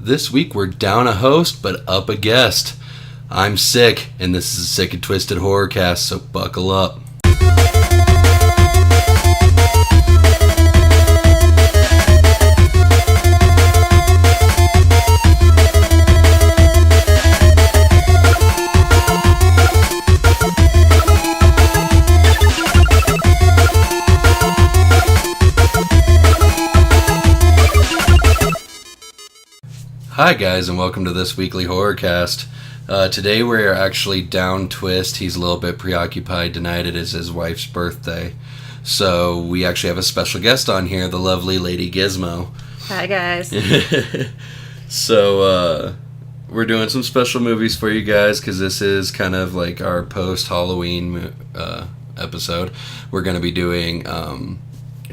This week we're down a host, but up a guest. I'm Sik, and this is a Sik&TwistedHorrorcast, so buckle up. Hi guys, and welcome to this weekly Horrorcast. Today we're actually down Twist. He's a little bit preoccupied tonight. It is his wife's birthday. So we actually have a special guest on here, the lovely Lady Gizmo. Hi guys. So we're doing some special movies for you guys because this is kind of like our post-Halloween episode. We're going to be doing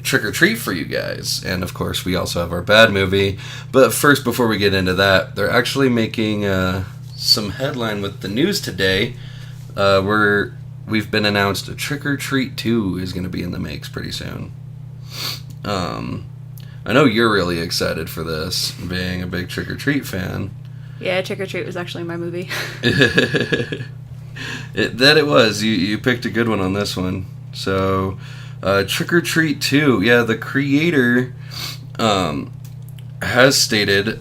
Trick or Treat for you guys, and of course we also have our bad movie. But first, before we get into that, they're actually making some headline with the news today. We've been announced Trick or Treat 2 is going to be in the makes pretty soon. I know you're really excited for this, being a big Trick or Treat fan. Yeah, Trick or Treat was actually my movie. It was. You picked a good one on this one. So Trick or Treat 2, yeah, the creator has stated,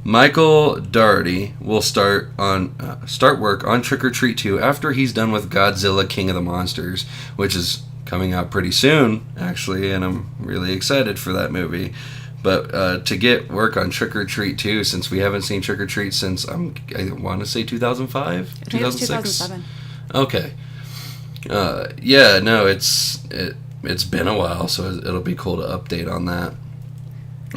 Michael Dougherty will start work on Trick or Treat 2 after he's done with Godzilla King of the Monsters, which is coming out pretty soon, actually, and I'm really excited for that movie. But to get work on Trick or Treat 2, since we haven't seen Trick or Treat since, I want to say 2005? I think it was 2007. Okay. Yeah, no, it's been a while, so it'll be cool to update on that,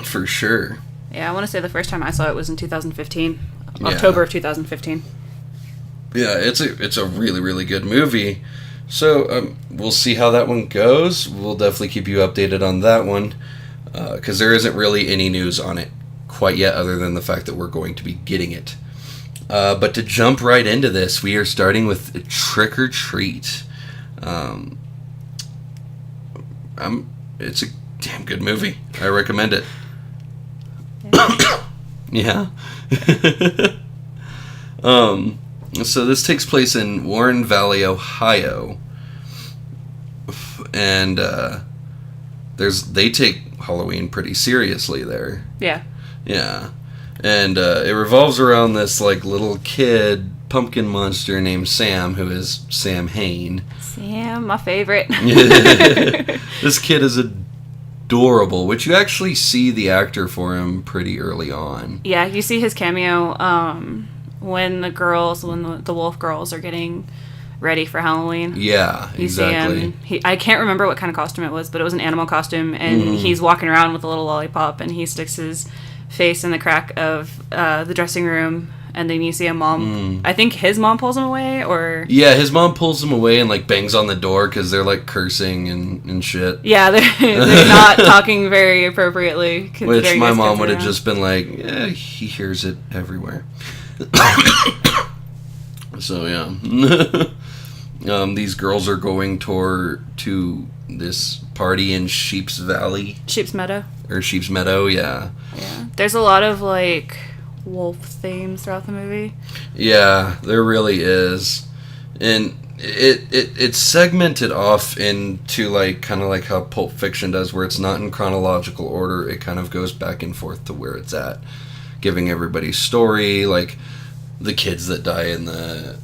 for sure. Yeah, I want to say the first time I saw it was in 2015, Yeah. October of 2015. Yeah, it's a really, really good movie, so we'll see how that one goes. We'll definitely keep you updated on that one, because there isn't really any news on it quite yet, other than the fact that we're going to be getting it. But to jump right into this, we are starting with Trick or Treat. It's a damn good movie. I recommend it. Yeah. So this takes place in Warren Valley, Ohio, and they take Halloween pretty seriously there. Yeah. Yeah. And it revolves around this like little kid pumpkin monster named Sam, who is Sam Hain. Sam, my favorite. This kid is adorable, which you actually see the actor for him pretty early on. Yeah, you see his cameo when the wolf girls are getting ready for Halloween. Yeah, you exactly. See him. I can't remember what kind of costume it was, but it was an animal costume, and he's walking around with a little lollipop, and he sticks his face in the crack of the dressing room, and then you see a mom. I think his mom pulls him away, or yeah, his mom pulls him away and like bangs on the door because they're like cursing and shit. Yeah, they're not talking very appropriately. Which my mom would have just been like, yeah, he hears it everywhere. So yeah, these girls are going to this party in Sheep's Meadow, yeah. Yeah, there's a lot of like wolf themes throughout the movie. Yeah, there really is, and it's segmented off into like kind of like how Pulp Fiction does, where it's not in chronological order. It kind of goes back and forth to where it's at, giving everybody's story, like the kids that die in the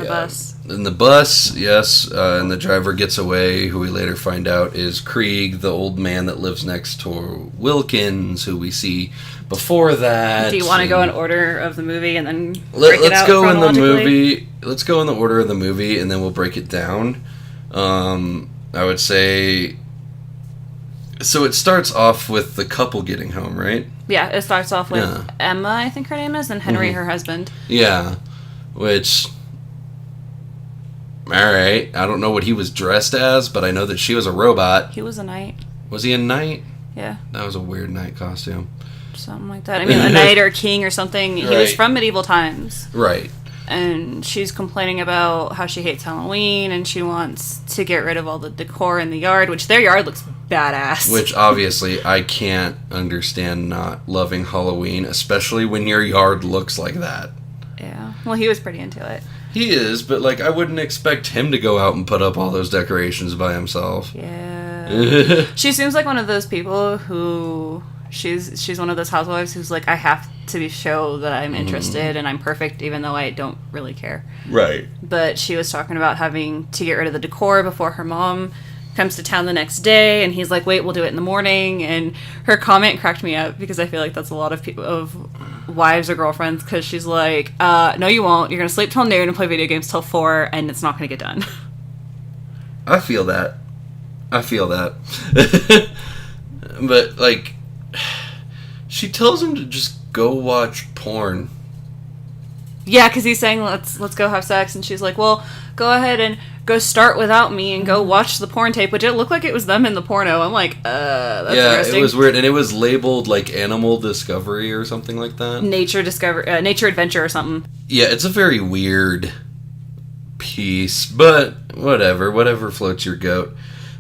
bus. In the bus, yes, and the driver gets away, who we later find out is Krieg, the old man that lives next to Wilkins, who we see before that. Do you want to go in order of the movie and then let's go in the movie. Let's go in the order of the movie, and then we'll break it down. I would say. So it starts off with the couple getting home, right? Yeah, it starts off with Emma, I think her name is, and Henry, her husband. Yeah, which. Alright, I don't know what he was dressed as, but I know that she was a robot. He was a knight. Was he a knight? Yeah. That was a weird knight costume. Something like that. I mean, a knight or a king or something. He was from medieval times. Right. And she's complaining about how she hates Halloween, and she wants to get rid of all the decor in the yard, which their yard looks badass. Which, obviously, I can't understand not loving Halloween, especially when your yard looks like that. Yeah. Well, he was pretty into it. He is, but, like, I wouldn't expect him to go out and put up all those decorations by himself. Yeah. She seems like one of those people who... She's one of those housewives who's like, I have to show that I'm interested and I'm perfect, even though I don't really care. Right. But she was talking about having to get rid of the decor before her mom comes to town the next day, and he's like, wait, we'll do it in the morning. And her comment cracked me up, because I feel like that's a lot of people, of wives or girlfriends, because she's like, no you won't, you're gonna sleep till noon and play video games till 4, and it's not gonna get done. I feel that. But, like, she tells him to just go watch porn. Yeah, because he's saying, let's go have sex, and she's like, well, go ahead and go start without me and go watch the porn tape, which it looked like it was them in the porno. I'm like, that's interesting. It was weird, and it was labeled, like, Animal Discovery or something like that. Nature Adventure or something. Yeah, it's a very weird piece, but whatever floats your goat.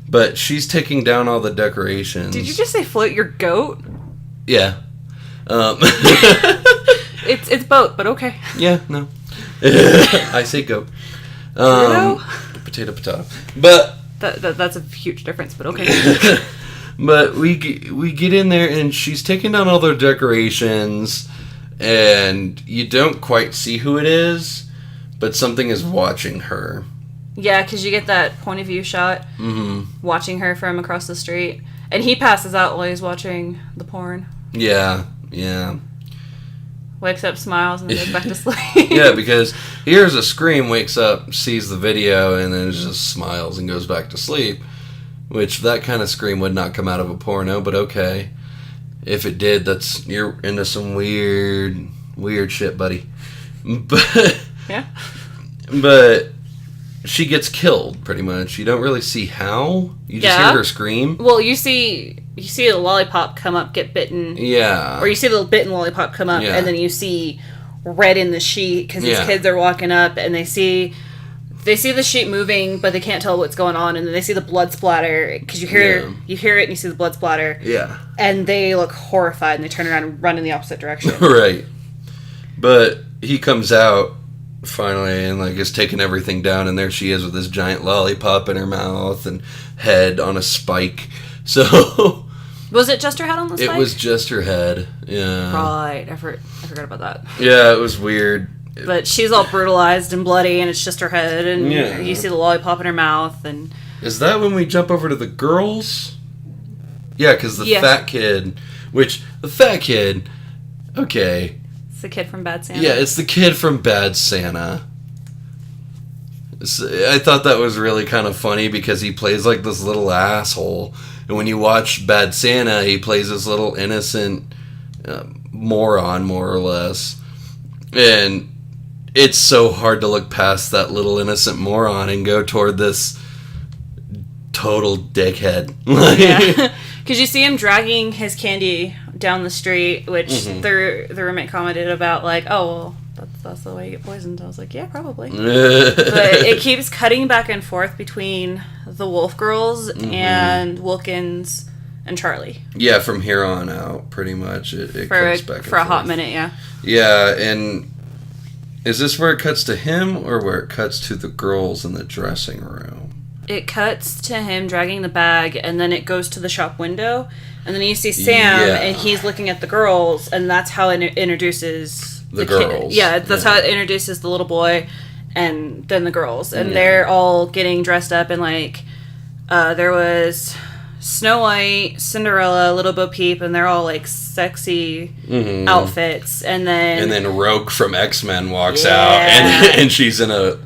But she's taking down all the decorations. Did you just say float your goat? Yeah. It's boat, but okay. Yeah, no. I say goat. Potato. But that's a huge difference, but okay. But we get in there, and she's taking down all their decorations, and you don't quite see who it is, but something is watching her. Yeah, because you get that point of view shot, watching her from across the street, and he passes out while he's watching the porn. Yeah. Wakes up, smiles, and then goes back to sleep. Yeah, because he hears a scream, wakes up, sees the video, and then just smiles and goes back to sleep. Which, that kind of scream would not come out of a porno, but okay. If it did, you're into some weird shit, buddy. But, yeah. But she gets killed, pretty much. You don't really see how. You just hear her scream. Well, you see the lollipop come up, get bitten. Yeah. Or you see the bitten lollipop come up, and then you see red in the sheet, because these kids are walking up, and they see the sheet moving, but they can't tell what's going on, and then they see the blood splatter, because you hear it and you see the blood splatter. Yeah. And they look horrified, and they turn around and run in the opposite direction. Right. But he comes out finally and, like, is taking everything down, and there she is with this giant lollipop in her mouth and head on a spike. So was it just her head on the spike? It was just her head. Yeah. Right. I forgot about that. Yeah, it was weird. But she's all brutalized and bloody, and it's just her head, and you see the lollipop in her mouth. And is that when we jump over to the girls? Yeah, because the fat kid, okay. It's the kid from Bad Santa. Yeah, it's the kid from Bad Santa. I thought that was really kind of funny, because he plays like this little asshole. And when you watch Bad Santa, he plays this little innocent moron, more or less. And it's so hard to look past that little innocent moron and go toward this total dickhead. Yeah. Because you see him dragging his candy down the street, which the roommate commented about, like, oh, well, that's the way you get poisoned. I was like, yeah, probably. But it keeps cutting back and forth between the Wolf Girls and Wilkins and Charlie. Yeah, from here on out, pretty much. It cuts back and for a forth. hot minute, yeah. Yeah, and is this where it cuts to him, or where it cuts to the girls in the dressing room? It cuts to him dragging the bag, and then it goes to the shop window, and then you see Sam, and he's looking at the girls, and that's how it introduces the girls. That's how it introduces the little boy, and then the girls, and they're all getting dressed up, and like there was Snow White, Cinderella, Little Bo Peep, and they're all like sexy outfits, and then Rogue from X-Men walks out, and she's in a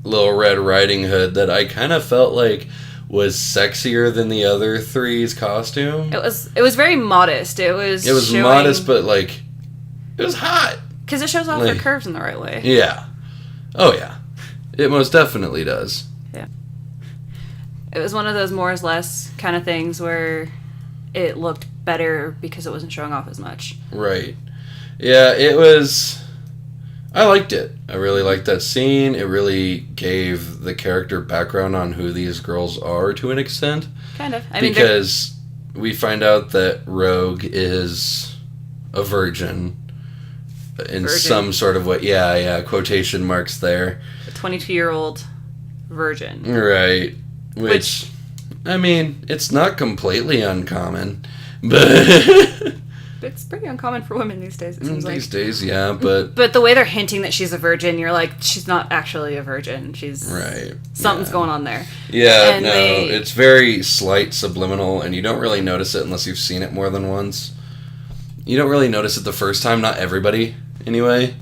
Little Red Riding Hood that I kind of felt like was sexier than the other three's costume. It was very modest. It was modest, but like it was hot because it shows off her curves in the right way. Yeah. Oh yeah. It most definitely does. Yeah. It was one of those more is less kind of things where it looked better because it wasn't showing off as much. Right. Yeah, it was. I liked it. I really liked that scene. It really gave the character background on who these girls are to an extent. Kind of. Because we find out that Rogue is a virgin in some sort of way. Yeah, quotation marks there. A 22-year-old virgin. Right. Which, I mean, it's not completely uncommon, but... It's pretty uncommon for women these days, it seems like. These days, yeah, but... But the way they're hinting that she's a virgin, you're like, she's not actually a virgin. She's... Right. Something's going on there. Yeah, and it's very slight, subliminal, and you don't really notice it unless you've seen it more than once. You don't really notice it the first time, not everybody, anyway.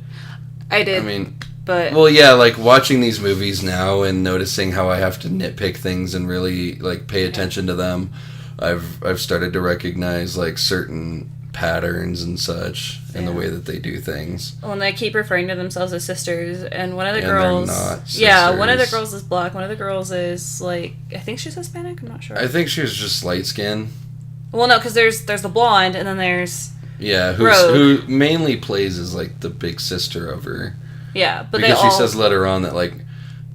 I did, I mean... But... Well, yeah, like, watching these movies now and noticing how I have to nitpick things and really, like, pay attention to them, I've started to recognize, like, certain patterns and such in the way that they do things. Well, and they keep referring to themselves as sisters, and one of the and girls... they're not sisters. Yeah, one of the girls is black, one of the girls is, like... I think she's Hispanic, I'm not sure. I think she was just light-skinned. Well, no, because there's the blonde, and then there's... Yeah, who mainly plays as, like, the big sister of her. Yeah, but because she says later on that, like,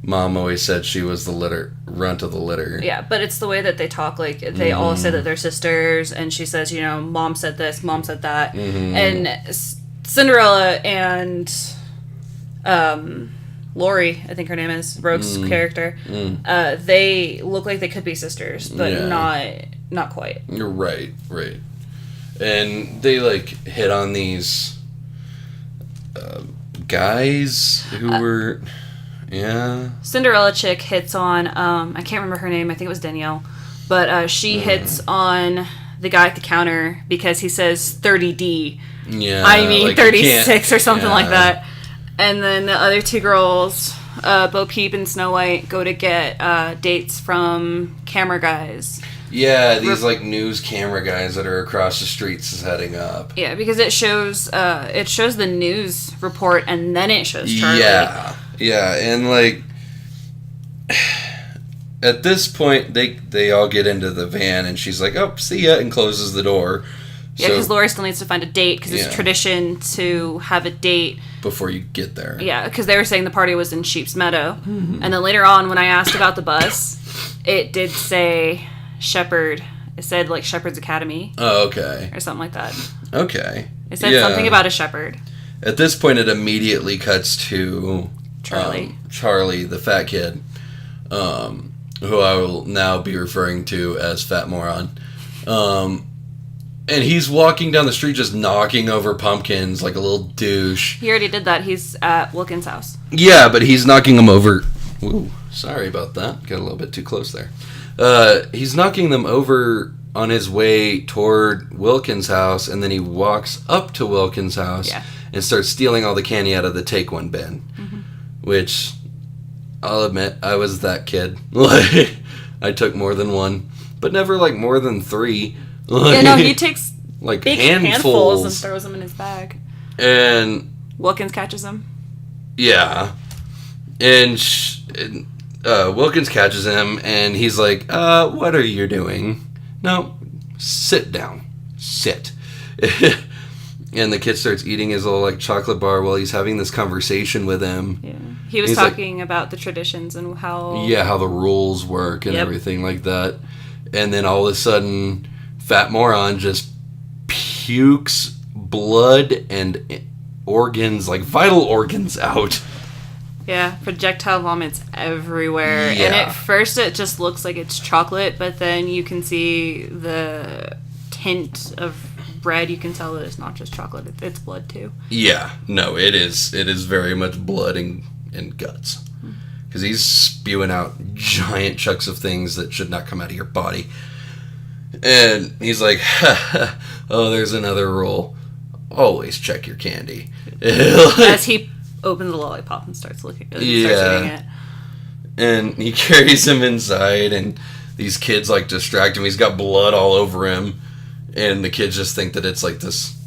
Mom always said she was the runt of the litter. Yeah, but it's the way that they talk. Like, they all say that they're sisters, and she says, Mom said this, Mom said that. Mm-hmm. And Cinderella and Lori, I think her name is, Rogue's character, they look like they could be sisters, but not quite. You're right. And they, like, hit on these guys who were... Yeah. Cinderella chick hits on, I can't remember her name, I think it was Danielle, but she hits on the guy at the counter because he says 30D. Yeah. I mean, like 36 or something like that. And then the other two girls, Bo Peep and Snow White, go to get dates from camera guys. Yeah, these like news camera guys that are across the streets heading up. Yeah, because it shows the news report and then it shows Charlie. Yeah, and like at this point they all get into the van and she's like, "Oh, see ya," and closes the door. Yeah, because Lori still needs to find a date because it's a tradition to have a date before you get there. Yeah, because they were saying the party was in Sheep's Meadow, and then later on when I asked about the bus, it did say Shepherd. It said like Shepherd's Academy. Oh, okay. Or something like that. Okay. It said something about a shepherd. At this point, it immediately cuts to Charlie, the fat kid, who I will now be referring to as Fat Moron. And he's walking down the street just knocking over pumpkins like a little douche. He already did that. He's at Wilkins' house. Yeah, but he's knocking them over. Ooh, sorry about that. Got a little bit too close there. He's knocking them over on his way toward Wilkins' house, and then he walks up to Wilkins' house and starts stealing all the candy out of the Take One bin. Mm-hmm. Which, I'll admit, I was that kid. Like, I took more than one, but never like more than 3. Like, he takes like big handfuls and throws them in his bag. And Wilkins catches him. Yeah. And Wilkins catches him, and he's like, what are you doing? No, sit down. Sit. And the kid starts eating his little, like, chocolate bar while he's having this conversation with him. Yeah. He was talking about the traditions and how... Yeah, how the rules work and everything like that. And then all of a sudden, Fat Moron just pukes blood and organs, like vital organs, out. Yeah, projectile vomits everywhere. Yeah. And at first it just looks like it's chocolate, but then you can see the tint of bread. You can tell that it's not just chocolate, it's blood too. Yeah, no, it is very much blood and guts. Because he's spewing out giant chunks of things that should not come out of your body. And he's like, oh, there's another rule. Always check your candy. As he opens the lollipop and starts eating it. And he carries him inside, and these kids like distract him. He's got blood all over him, and the kids just think that it's like this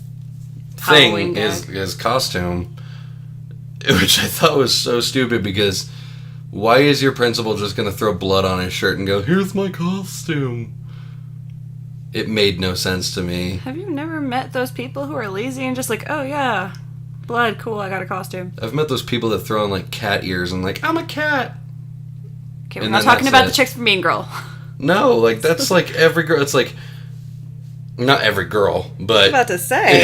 thing, his costume, which I thought was so stupid because why is your principal just going to throw blood on his shirt and go, here's my costume? It made no sense to me. Have you never met those people who are lazy and just like, oh yeah, blood, cool, I got a costume? I've met those people that throw on like cat ears and like, I'm a cat. Okay, we're not talking about the chicks from Mean Girl. No, like that's like every girl. It's like not every girl, but... I was about to say.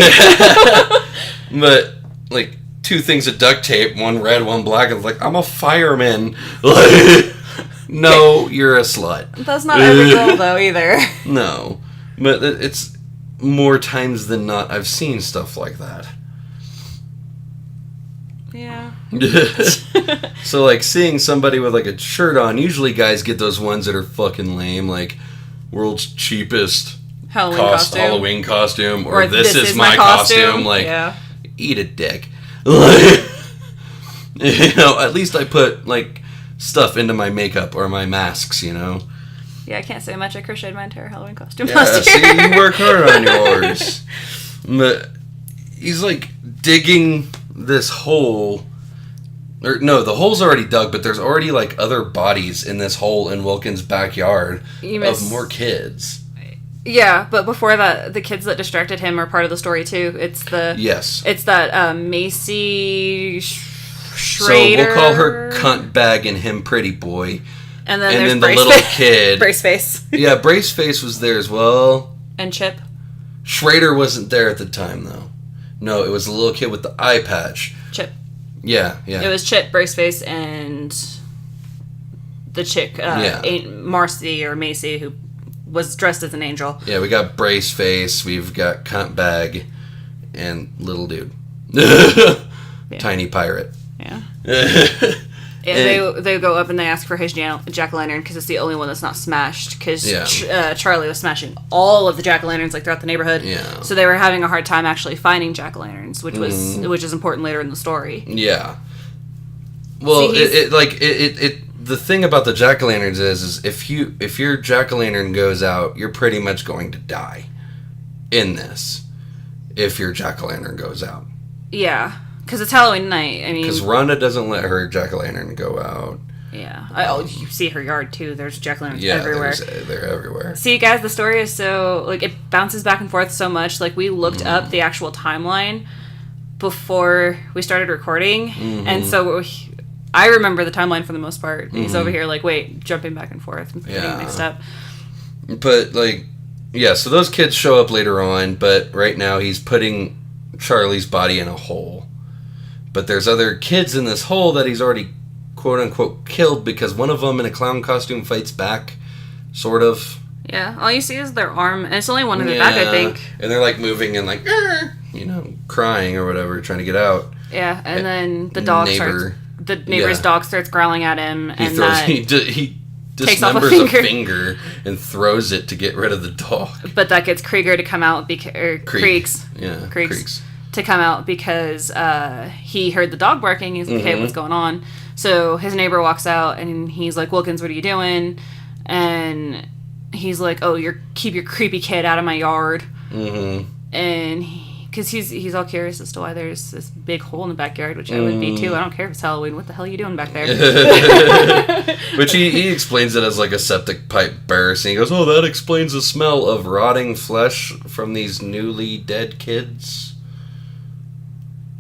But, like, 2 things of duct tape, one red, one black, and like, I'm a fireman. Like, no, you're a slut. That's not every girl, though, either. No. But it's more times than not I've seen stuff like that. Yeah. So, like, seeing somebody with, like, a shirt on, usually guys get those ones that are fucking lame, like, world's cheapest Halloween costume, or this is my costume. Like, eat a dick. Like, you know, at least I put, like, stuff into my makeup or my masks, you know? Yeah, I can't say much. I crocheted my entire Halloween costume Yeah, last year. see, you work hard on yours. But he's, like, digging this hole. Or, no, the hole's already dug, but there's already, like, other bodies in this hole in Wilkins' backyard of more kids. Yeah, but before that, the kids that distracted him are part of the story, too. It's that Macy Schrader. So we'll call her cunt bag and him pretty boy. And then the little kid. Braceface. Yeah, Braceface was there as well. And Chip. Schrader wasn't there at the time, though. No, it was the little kid with the eye patch. Chip. Yeah. It was Chip, Braceface, and the chick, Marcy or Macy, who was dressed as an angel. Yeah, we got Braceface, we've got Cunt Bag, and Little Dude. Tiny Pirate. Yeah. They go up and they ask for his jack-o'-lantern because it's the only one that's not smashed, because Charlie was smashing all of the jack-o'-lanterns like throughout the neighborhood. Yeah. So they were having a hard time actually finding jack-o'-lanterns, which is important later in the story. Yeah. Well, the thing about the jack-o'-lanterns is if your jack-o'-lantern goes out, you're pretty much going to die in this. If your jack-o'-lantern goes out. Yeah. Because it's Halloween night. I mean, because Rhonda doesn't let her jack-o'-lantern go out. Yeah. You see her yard, too. There's jack-o'-lanterns everywhere. They're everywhere. See, guys, the story is so... Like, it bounces back and forth so much. Like, we looked up the actual timeline before we started recording. Mm-hmm. And so I remember the timeline for the most part. Mm-hmm. He's over here, like, jumping back and forth and getting mixed up. But, like... Yeah, so those kids show up later on, but right now he's putting Charlie's body in a hole. But there's other kids in this hole that he's already, quote-unquote, killed because one of them in a clown costume fights back, sort of. Yeah, all you see is their arm, and it's only one in the back, I think. And they're, like, moving and, like, crying or whatever, trying to get out. Yeah, and then the neighbor's dog starts growling at him, and he dismembers a finger and throws it to get rid of the dog. But that gets Krieger to come out, Kriegs. Yeah, Kriegs. To come out because he heard the dog barking. He's like, hey, what's going on? So his neighbor walks out and he's like, Wilkins, what are you doing? And he's like, oh, keep your creepy kid out of my yard. Mm-hmm. And because he's all curious as to why there's this big hole in the backyard, which I would be too. I don't care if it's Halloween. What the hell are you doing back there? Which he explains it as like a septic pipe burst. And he goes, oh, that explains the smell of rotting flesh from these newly dead kids.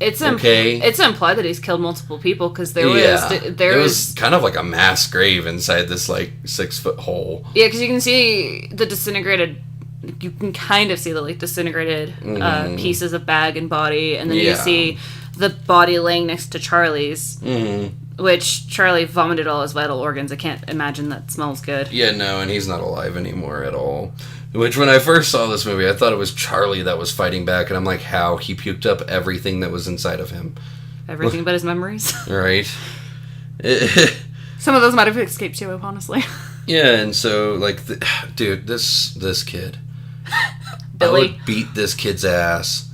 It's implied that he's killed multiple people because there was kind of like a mass grave inside this like 6-foot hole. Yeah, because you can see the disintegrated. You can kind of see the like disintegrated pieces of bag and body, and then you see the body laying next to Charlie's, which Charlie vomited all his vital organs. I can't imagine that smells good. Yeah, no, and he's not alive anymore at all. Which, when I first saw this movie, I thought it was Charlie that was fighting back, and I'm like, how? He puked up everything that was inside of him. Everything but his memories. Right. Some of those might have escaped too, honestly. Yeah, and so, like, dude, this kid. Billy. I would beat this kid's ass.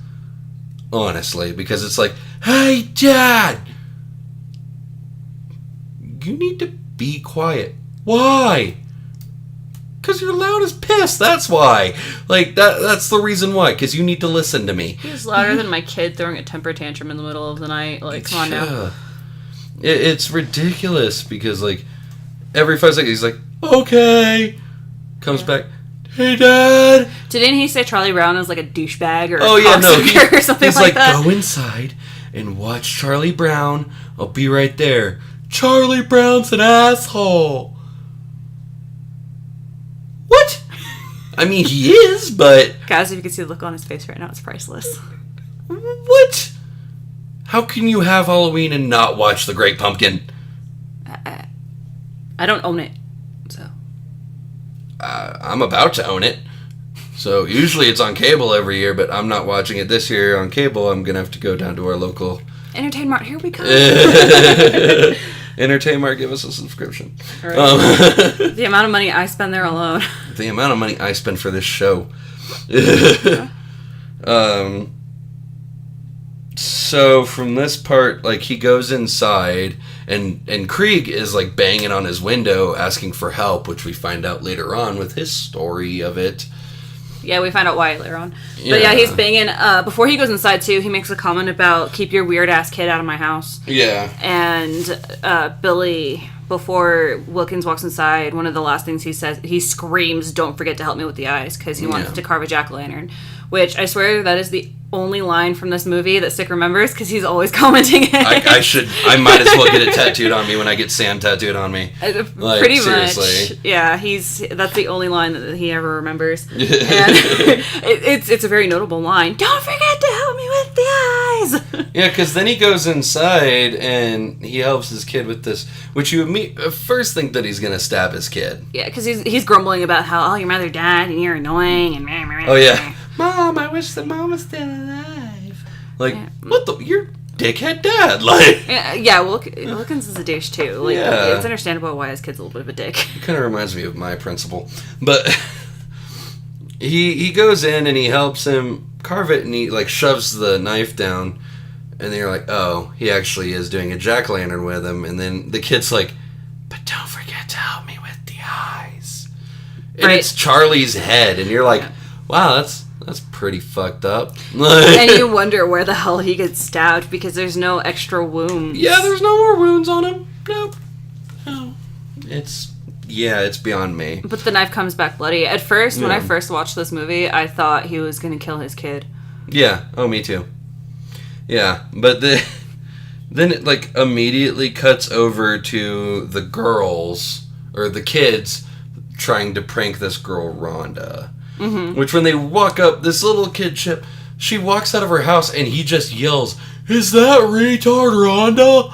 Honestly, because it's like, hey, Dad! You need to be quiet. Why? Because you're loud as piss, that's why. Like, that's the reason why, because you need to listen to me. He's louder than my kid throwing a temper tantrum in the middle of the night. Like, come on now. It's ridiculous, because, like, every 5 seconds he's like, okay. Comes back, hey, Dad. Didn't he say Charlie Brown is like a douchebag or or something he's like that? Go inside and watch Charlie Brown. I'll be right there. Charlie Brown's an asshole. What? I mean, he is, but... Guys, if you can see the look on his face right now, it's priceless. What? How can you have Halloween and not watch The Great Pumpkin? I don't own it, so... I'm about to own it. So usually it's on cable every year, but I'm not watching it this year on cable. I'm going to have to go down to our local... Entertainment, here we come. Entertainment, give us a subscription. Right. The amount of money I spend there alone. The amount of money I spend for this show. So from this part, like, he goes inside, and Krieg is, like, banging on his window asking for help, which we find out later on with his story of it. Yeah, we find out why later on. But yeah, he's banging. Before he goes inside, too, he makes a comment about, keep your weird-ass kid out of my house. Yeah. And Billy, before Wilkins walks inside, one of the last things he says, he screams, don't forget to help me with the eyes, because he wants to carve a jack-o'-lantern. Which, I swear, that is the only line from this movie that Sik remembers, because he's always commenting it. I might as well get it tattooed on me when I get Sam tattooed on me. Like, pretty seriously. much. Yeah, that's the only line that he ever remembers. And it's a very notable line. Don't forget to help me with the eyes! Yeah, because then he goes inside and he helps his kid with this, which you first think that he's going to stab his kid. Yeah, because he's grumbling about how, your mother died and you're annoying and... Oh, yeah. Mom, I wish that Mom was still alive. Like, what the... Your dickhead dad. Like... Yeah, Wilkins is a dish, too. Like, it's understandable why his kid's a little bit of a dick. It kind of reminds me of my principal. But he goes in and he helps him carve it, and he, like, shoves the knife down. And then you're like, oh, he actually is doing a jack-o'-lantern with him. And then the kid's like, but don't forget to help me with the eyes. And it's Charlie's head. And you're like, wow, that's pretty fucked up. And you wonder where the hell he gets stabbed, because there's no extra wounds. Yeah, there's no more wounds on him. Nope. No. It's beyond me. But the knife comes back bloody. At first, when I first watched this movie, I thought he was going to kill his kid. Yeah. Oh, me too. Yeah. But then it, like, immediately cuts over to the girls, or the kids, trying to prank this girl, Rhonda. Mm-hmm. Which, when they walk up, this little kid, Chip, she walks out of her house and he just yells, "Is that retard Rhonda?"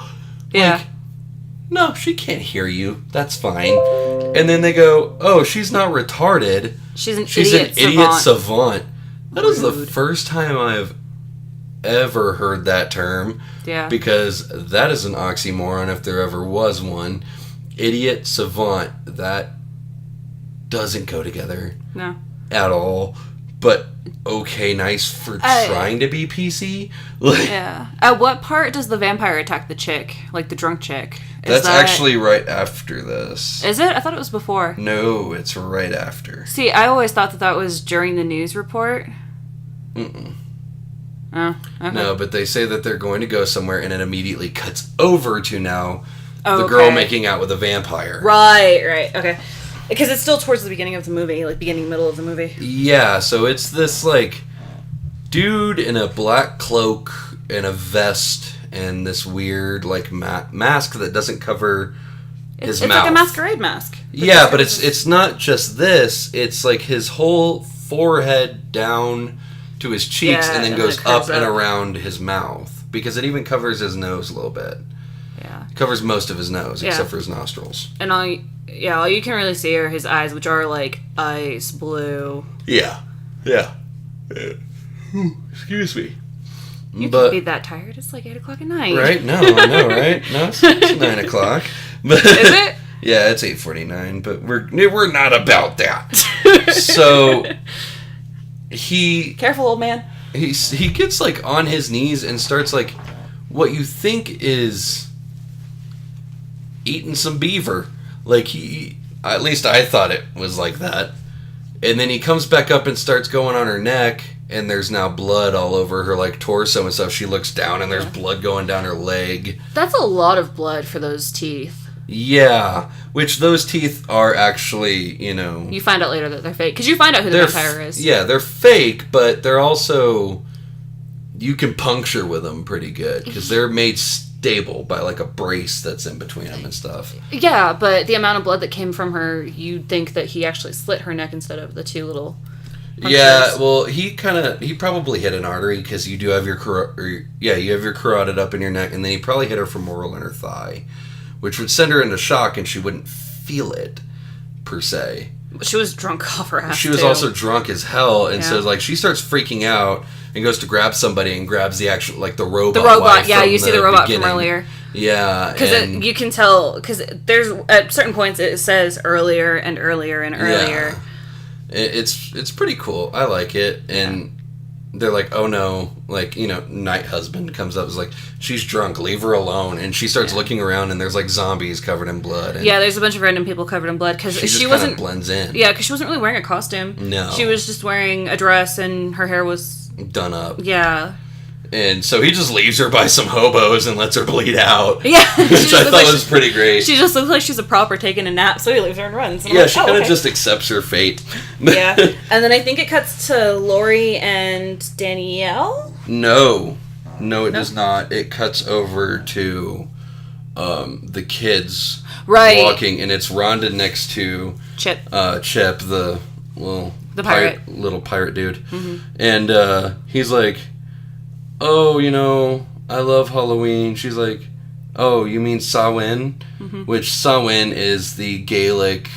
Yeah. Like, no, she can't hear you. That's fine. And then they go, oh, she's not retarded. She's an idiot savant. That is the first time I've ever heard that term. Yeah. Because that is an oxymoron if there ever was one. Idiot savant. That doesn't go together. No. At all. But okay, nice for trying to be PC. Like, yeah. At what part does the vampire attack the chick? Like the drunk chick? That's actually right after this. Is it? I thought it was before. No, it's right after. See, I always thought that was during the news report. Mm-mm. Oh, okay. No, but they say that they're going to go somewhere, and it immediately cuts over to now the girl making out with a vampire. Right, okay. Because it's still towards the beginning of the movie, like beginning, middle of the movie. Yeah, so it's this, like, dude in a black cloak and a vest and this weird, like, mask that doesn't cover his mouth. It's like a masquerade mask. Yeah, but it's not just this. It's, like, his whole forehead down to his cheeks and then goes up and around his mouth. Because it even covers his nose a little bit. Yeah. It covers most of his nose, except for his nostrils. And all you can really see are his eyes, which are, like, ice blue. Yeah. Excuse me. You can't be that tired. It's like 8 o'clock at night. Right? No, I know, right? No, it's 9 o'clock. But, is it? Yeah, it's 8:49, but we're not about that. So, Careful, old man. He gets, like, on his knees and starts, like, what you think is eating some beaver. Like, at least I thought it was like that. And then he comes back up and starts going on her neck, and there's now blood all over her, like, torso and stuff. She looks down, and there's blood going down her leg. That's a lot of blood for those teeth. Yeah, which those teeth are actually, you know... You find out later that they're fake, because you find out who the vampire is. Yeah, they're fake, but they're also... You can puncture with them pretty good, because they're made stable by like a brace that's in between them and stuff. Yeah, but the amount of blood that ccame from her, you'd think that he actually slit her neck instead of the two little punctures. Yeah, well, he probably hit an artery because you do have your you have your carotid up in your neck, and then he probably hit her femoral in her thigh, which would send her into shock, and she wouldn't feel it per se. She was drunk off her ass. She was also drunk as hell, and so like she starts freaking out and goes to grab somebody and grabs the actual like the robot. The robot, yeah, you see the robot from earlier. Yeah, because you can tell because there's at certain points it says earlier and earlier and earlier. Yeah. It's pretty cool. I like it, and they're like, oh no, like, you know, night husband comes up, is like, she's drunk, leave her alone, and she starts looking around, and there's like zombies covered in blood. And there's a bunch of random people covered in blood because she wasn't blends in. Yeah, because she wasn't really wearing a costume. No, she was just wearing a dress, and her hair was done up. Yeah. And so he just leaves her by some hobos and lets her bleed out. Yeah. Which I thought was pretty great. She just looks like she's a prop taking a nap, so he leaves her and runs. And yeah, she kind of just accepts her fate. Yeah. And then I think it cuts to Lori and Danielle? No, it does not. It cuts over to the kids walking, and it's Rhonda next to Chip, the pirate. Little pirate dude. Mm-hmm. And he's like, oh, you know, I love Halloween. She's like, oh, you mean Samhain? Mm-hmm. Which Samhain is the Gaelic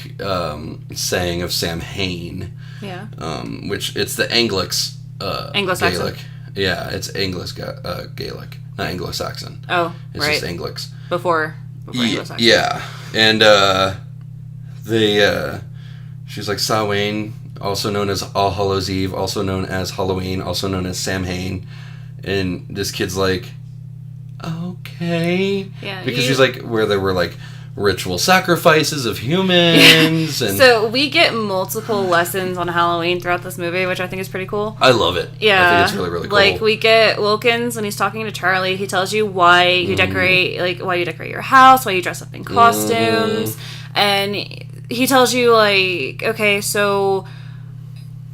saying of Samhain. Yeah. Which it's the Anglo-Saxon. Gaelic. Yeah, it's Gaelic, not Anglo-Saxon. Oh, it's just Anglics. Before Anglo-Saxon. Yeah, and she's like Samhain, also known as All Hallows Eve, also known as Halloween, also known as Samhain. And this kid's like, okay. Yeah. Because she's like, where there were like ritual sacrifices of humans. And so we get multiple lessons on Halloween throughout this movie, which I think is pretty cool. I love it. Yeah. I think it's really, really cool. Like, we get Wilkins when he's talking to Charlie. He tells you why you decorate, like, why you decorate your house, why you dress up in costumes. And he tells you, like, okay, so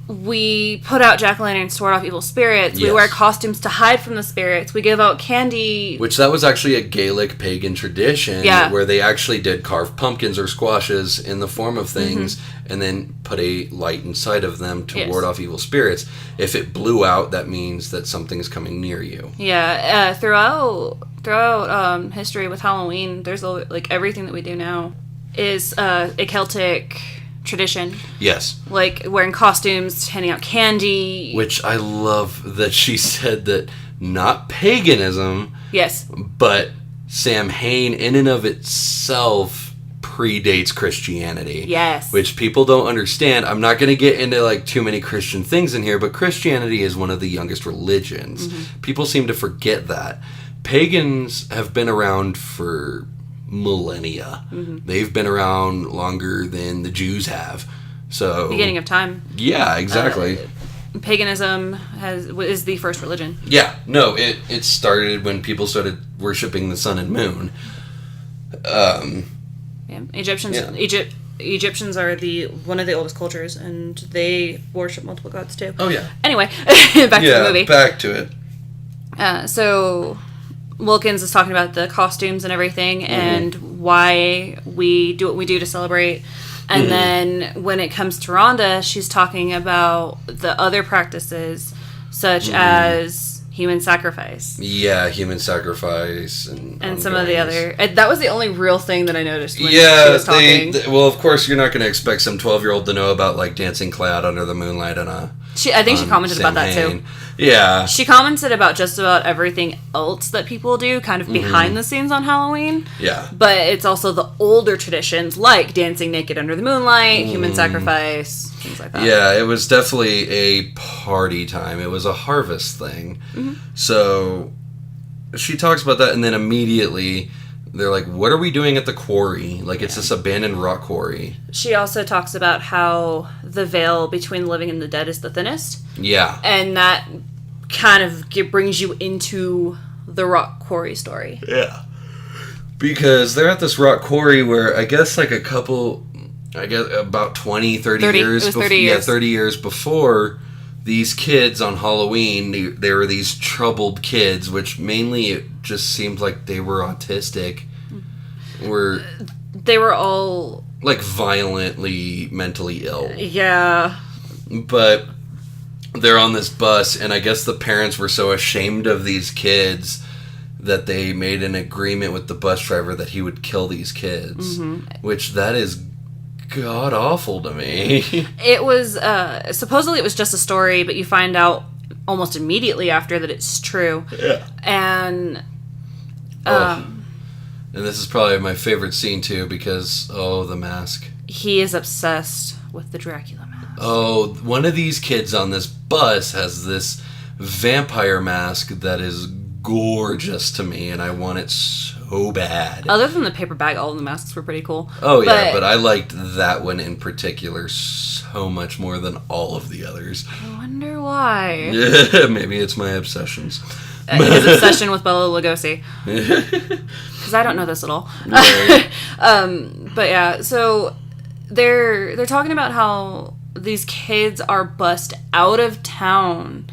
we put out jack-o'-lanterns to ward off evil spirits. Yes. We wear costumes to hide from the spirits. We give out candy. Which that was actually a Gaelic pagan tradition where they actually did carve pumpkins or squashes in the form of things and then put a light inside of them to ward off evil spirits. If it blew out, that means that something is coming near you. Yeah, throughout history with Halloween, there's like everything that we do now is a Celtic tradition. Yes. Like wearing costumes, handing out candy. Which I love that she said that not paganism. Yes. But Samhain in and of itself predates Christianity. Yes. Which people don't understand. I'm not going to get into like too many Christian things in here, but Christianity is one of the youngest religions. Mm-hmm. People seem to forget that. Pagans have been around for millennia. Mm-hmm. They've been around longer than the Jews have. So beginning of time. Yeah, exactly. Paganism is the first religion. Yeah, no, it started when people started worshiping the sun and moon. Egyptians are one of the oldest cultures, and they worship multiple gods too. Oh yeah. Anyway, back to the movie. Back to it. So Wilkins is talking about the costumes and everything and why we do what we do to celebrate. And then when it comes to Rhonda, she's talking about the other practices such as human sacrifice. Yeah, human sacrifice and some of the other... That was the only real thing that I noticed when she was talking. Well, of course, you're not going to expect some 12-year-old to know about like dancing clad under the moonlight on a... I think she commented about that too. Yeah. She commented about just about everything else that people do kind of behind the scenes on Halloween. Yeah. But it's also the older traditions like dancing naked under the moonlight, human sacrifice, things like that. Yeah, it was definitely a party time. It was a harvest thing. Mm-hmm. So she talks about that, and then immediately they're like, what are we doing at the quarry? Like, it's this abandoned rock quarry. She also talks about how the veil between the living and the dead is the thinnest. Yeah. And that kind of brings you into the rock quarry story. Yeah. Because they're at this rock quarry where I guess like about 20, 30 years. It was 30 years. Yeah, 30 years before, these kids on Halloween, they were these troubled kids, which mainly it just seemed like they were autistic. They were all... like, violently mentally ill. Yeah. But they're on this bus, and I guess the parents were so ashamed of these kids that they made an agreement with the bus driver that he would kill these kids. Which, that is god-awful to me. It was, supposedly it was just a story, but you find out almost immediately after that it's true. Yeah. And, and this is probably my favorite scene, too, because, the mask. He is obsessed with the Dracula mask. Oh, one of these kids on this bus has this vampire mask that is gorgeous to me, and I want it so bad. Other than the paper bag, all of the masks were pretty cool. Oh, yeah, but I liked that one in particular so much more than all of the others. I wonder why. Yeah, maybe it's my obsessions. His obsession with Bela Lugosi. Because I don't know this at all. Right. But yeah, so they're talking about how these kids are bussed out of town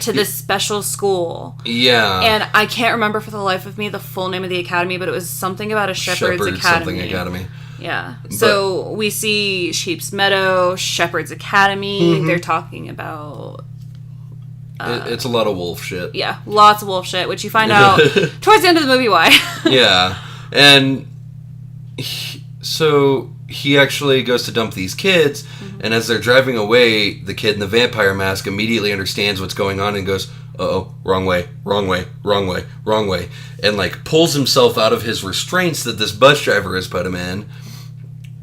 to this special school. Yeah. And I can't remember for the life of me the full name of the academy, but it was something about a Shepherd's Academy. Something Academy. Yeah. So we see Sheep's Meadow, Shepherd's Academy. They're talking about... it's a lot of wolf shit. Yeah, lots of wolf shit, which you find out towards the end of the movie why. Yeah. And so he actually goes to dump these kids, and as they're driving away, the kid in the vampire mask immediately understands what's going on and goes, uh-oh, wrong way, wrong way, wrong way, wrong way, and like pulls himself out of his restraints that this bus driver has put him in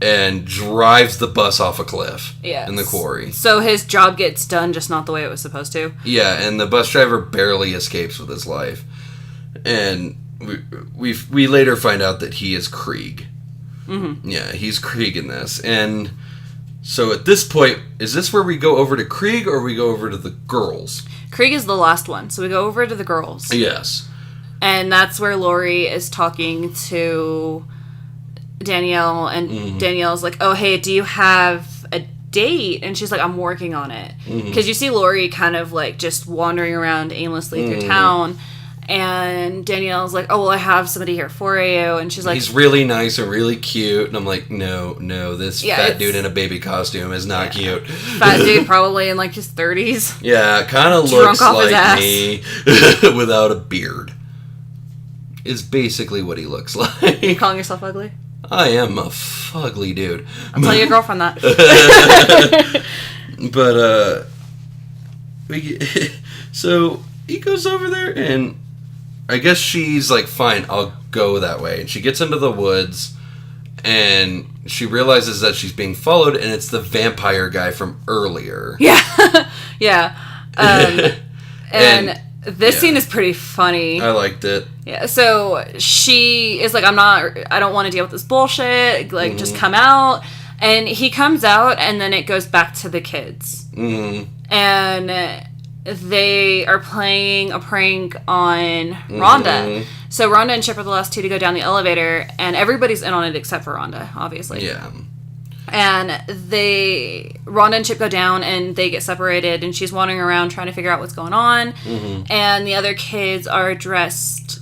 and drives the bus off a cliff in the quarry. So his job gets done, just not the way it was supposed to. Yeah, and the bus driver barely escapes with his life. And we later find out that he is Krieg. Yeah, he's Krieg in this. And so at this point, is this where we go over to Krieg or we go over to the girls? Krieg is the last one, so we go over to the girls. Yes. And that's where Laurie is talking to Danielle, and Danielle's like, oh, hey, do you have a date? And she's like, I'm working on it. Because you see Laurie kind of like just wandering around aimlessly through town. And Danielle's like, oh, well, I have somebody here for you. And she's like... he's really nice and really cute. And I'm like, no, this fat dude in a baby costume is not cute. Fat dude probably in like his 30s. Yeah, kind of looks like me without a beard. Is basically what he looks like. You calling yourself ugly? I am a fugly dude. I'll tell your girlfriend that. But, so he goes over there and... I guess she's like, fine, I'll go that way. And she gets into the woods, and she realizes that she's being followed, and it's the vampire guy from earlier. Yeah. Yeah. And this scene is pretty funny. I liked it. Yeah, so she is like, I don't want to deal with this bullshit. Like, just come out. And he comes out, and then it goes back to the kids. And... they are playing a prank on Rhonda. So Rhonda and Chip are the last two to go down the elevator, and everybody's in on it except for Rhonda, obviously. Yeah. And Rhonda and Chip go down, and they get separated, and she's wandering around trying to figure out what's going on. And the other kids are dressed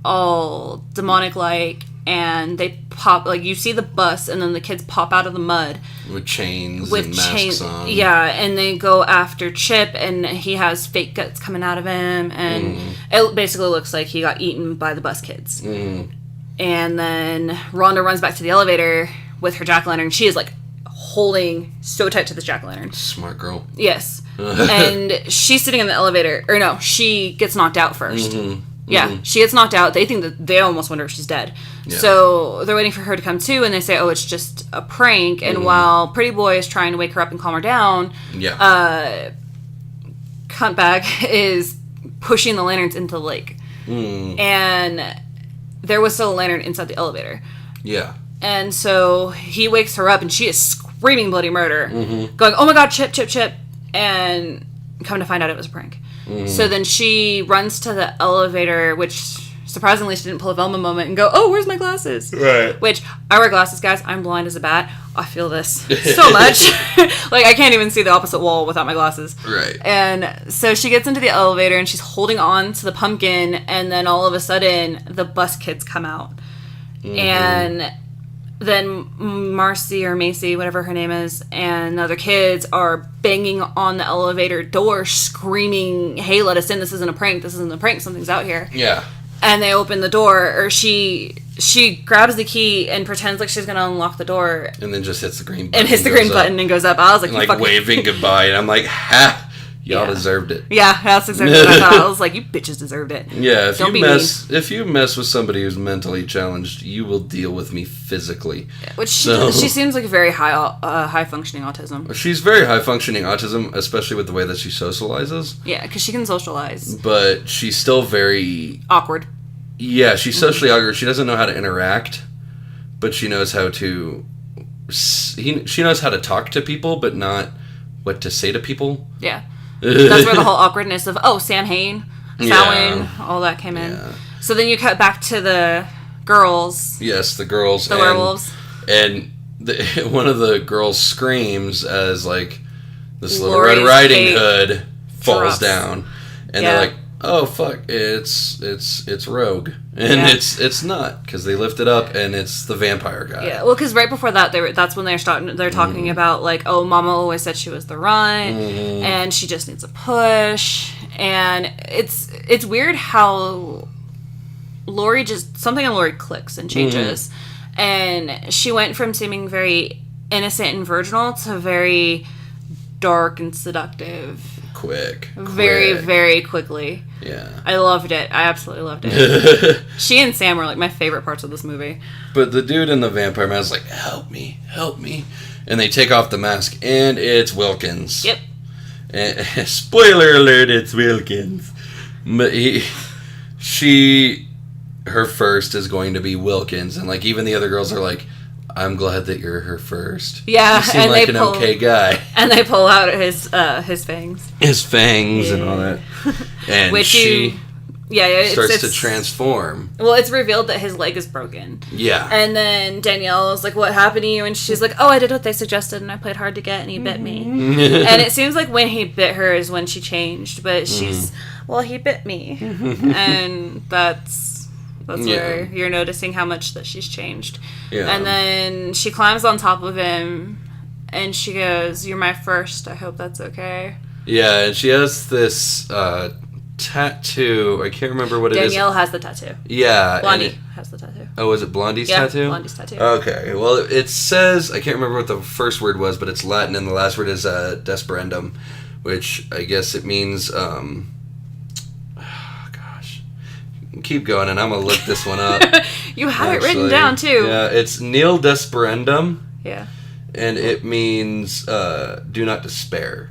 all demonic-like, and they pop, like, you see the bus, and then the kids pop out of the mud. With chains and masks on. Yeah, and they go after Chip, and he has fake guts coming out of him, and it basically looks like he got eaten by the bus kids. And then Rhonda runs back to the elevator with her jack-o'-lantern. She is, like, holding so tight to this jack-o'-lantern. Smart girl. Yes. And she's sitting in the elevator, or no, she gets knocked out first. Yeah, she gets knocked out. They almost wonder if she's dead. Yeah. So they're waiting for her to come to, and they say, oh, it's just a prank. And while Pretty Boy is trying to wake her up and calm her down, Cuntbag is pushing the lanterns into the lake. And there was still a lantern inside the elevator. Yeah. And so he wakes her up, and she is screaming bloody murder, going, oh my god, Chip, Chip, Chip. And come to find out it was a prank. So then she runs to the elevator, which surprisingly she didn't pull a Velma moment and go, oh, where's my glasses? Right. Which, I wear glasses, guys. I'm blind as a bat. I feel this so much. Like, I can't even see the opposite wall without my glasses. Right. And so she gets into the elevator, and she's holding on to the pumpkin, and then all of a sudden, the bus kids come out. Mm-hmm. And then Marcy or Macy, whatever her name is, and the other kids are banging on the elevator door, screaming, hey, let us in, this isn't a prank, something's out here. Yeah. And they open the door, or she grabs the key and pretends like she's going to unlock the door. And then just hits the green button. And hits the green button and goes up. I was like, and, like waving goodbye. And I'm like, ha! Y'all deserved it. Yeah, that's exactly what I thought. I was like, you bitches deserved it. Yeah, if you mess with somebody who's mentally challenged, you will deal with me physically. Yeah, which she seems like very high functioning autism. She's very high functioning autism, especially with the way that she socializes. Yeah, because she can socialize. But she's still very awkward. Yeah, she's socially awkward. She doesn't know how to interact, but she knows how to. She knows how to talk to people, but not what to say to people. Yeah. That's where the whole awkwardness of, Sam Hain, Samhain, all that came in. Yeah. So then you cut back to the girls. Yes, the girls. The werewolves. And one of the girls screams as, like, this little Red Riding Hood falls down. And they're like, oh, fuck, it's Rogue. And it's not, because they lift it up, and it's the vampire guy. Yeah, well, because right before that, that's when they're talking about, like, oh, Mama always said she was the runt, and she just needs a push. And it's weird how something in Lori clicks and changes. And she went from seeming very innocent and virginal to very dark and seductive. Very, very quickly. Yeah. I loved it. I absolutely loved it. She and Sam were like my favorite parts of this movie. But the dude in the vampire mask is like, help me. And they take off the mask, and it's Wilkins. Yep. And, spoiler alert, it's Wilkins. But her first is going to be Wilkins. And like even the other girls are like, I'm glad that you're her first. Yeah, you seem like an okay guy. And they pull out his fangs. His fangs and all that. And which she starts to it's transform. Well, it's revealed that his leg is broken. Yeah. And then Danielle is like, what happened to you? And she's like, oh, I did what they suggested, and I played hard to get, and he bit me. And it seems like when he bit her is when she changed. But she's, well, he bit me. And that's where you're noticing how much that she's changed. Yeah. And then she climbs on top of him, and she goes, you're my first. I hope that's okay. Yeah, and she has this tattoo. I can't remember what it is. Danielle has the tattoo. Yeah. Blondie has the tattoo. Oh, is it Blondie's tattoo? Yeah, Blondie's tattoo. Okay. Well, it says, I can't remember what the first word was, but it's Latin, and the last word is desperandum, which I guess it means... Keep going, and I'm going to look this one up. You have it written down, too. Yeah, it's nil desperandum. Yeah. And it means do not despair,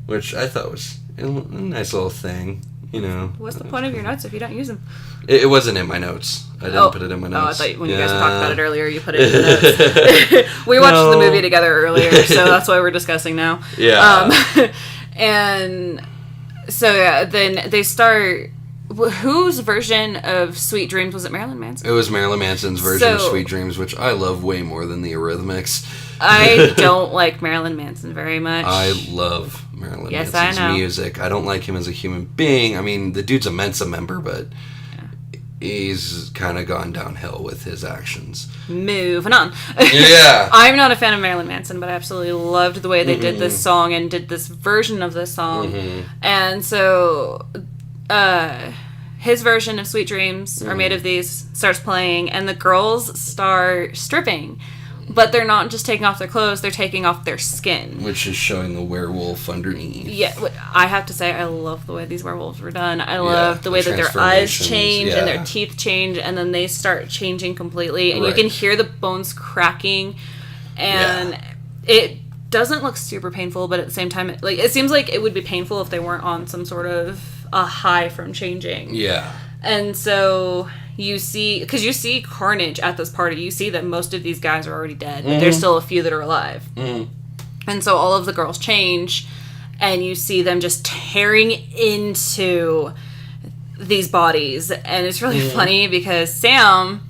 which I thought was a nice little thing, you know. What's the point of your notes if you don't use them? It wasn't in my notes. I didn't put it in my notes. Oh, I thought when you guys talked about it earlier, you put it in the notes. We watched the movie together earlier, so that's why we're discussing now. Yeah. And so, then they start... Whose version of Sweet Dreams was it? Marilyn Manson? It was Marilyn Manson's version of Sweet Dreams, which I love way more than the Eurythmics. I don't like Marilyn Manson very much. I love Marilyn Manson's music. I don't like him as a human being. I mean, the dude's a Mensa member, but he's kind of gone downhill with his actions. Moving on. Yeah. I'm not a fan of Marilyn Manson, but I absolutely loved the way they did this song and did this version of this song. And so... his version of Sweet Dreams are made of these starts playing, and the girls start stripping, but they're not just taking off their clothes, they're taking off their skin, which is showing the werewolf underneath. Yeah, I have to say I love the way these werewolves were done. I love the way that their eyes change and their teeth change, and then they start changing completely, and you can hear the bones cracking, and it doesn't look super painful, but at the same time it seems like it would be painful if they weren't on some sort of a high from changing. Yeah. And so you see carnage at this party. You see that most of these guys are already dead, but there's still a few that are alive. And so all of the girls change, and you see them just tearing into these bodies. And it's really funny because Sam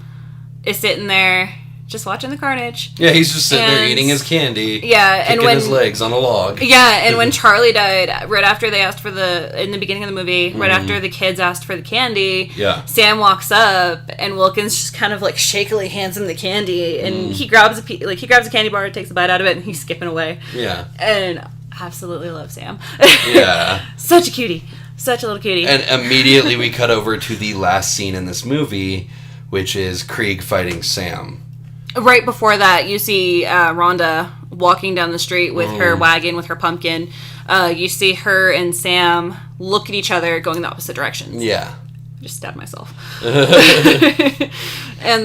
is sitting there just watching the carnage. Yeah, he's just sitting there eating his candy. Yeah, and when his legs on a log. Yeah, and when Charlie died, right after they asked for in the beginning of the movie, right after the kids asked for the candy, Sam walks up and Wilkins just kind of like shakily hands him the candy, and he grabs a candy bar, takes a bite out of it, and he's skipping away. Yeah, and absolutely love Sam. Yeah, such a cutie, such a little cutie. And immediately we cut over to the last scene in this movie, which is Krieg fighting Sam. Right before that, you see Rhonda walking down the street with her wagon, with her pumpkin. You see her and Sam look at each other going the opposite directions. Yeah. I just stabbed myself. And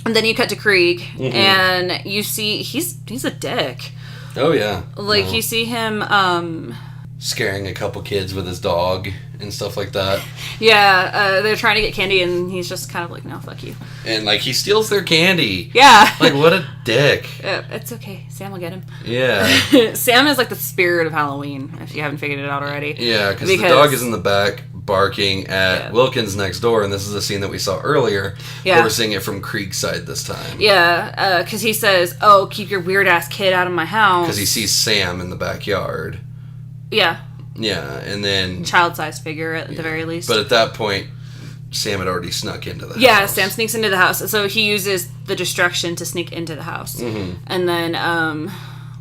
then you cut to Krieg, and you see he's a dick. Oh, yeah. Like, you see him scaring a couple kids with his dog and stuff like that. Yeah, they're trying to get candy, and he's just kind of like, no, fuck you. And, like, he steals their candy. Yeah. Like, what a dick. It's okay. Sam will get him. Yeah. Sam is like the spirit of Halloween, if you haven't figured it out already. Yeah, because the dog is in the back barking at Wilkins next door, and this is a scene that we saw earlier. Yeah. But we're seeing it from Krieg's side this time. Yeah, because he says, oh, keep your weird-ass kid out of my house. Because he sees Sam in the backyard. Yeah. Yeah, and then... child-sized figure, at the very least. But at that point, Sam had already snuck into the house. Yeah, Sam sneaks into the house. So he uses the distraction to sneak into the house. And then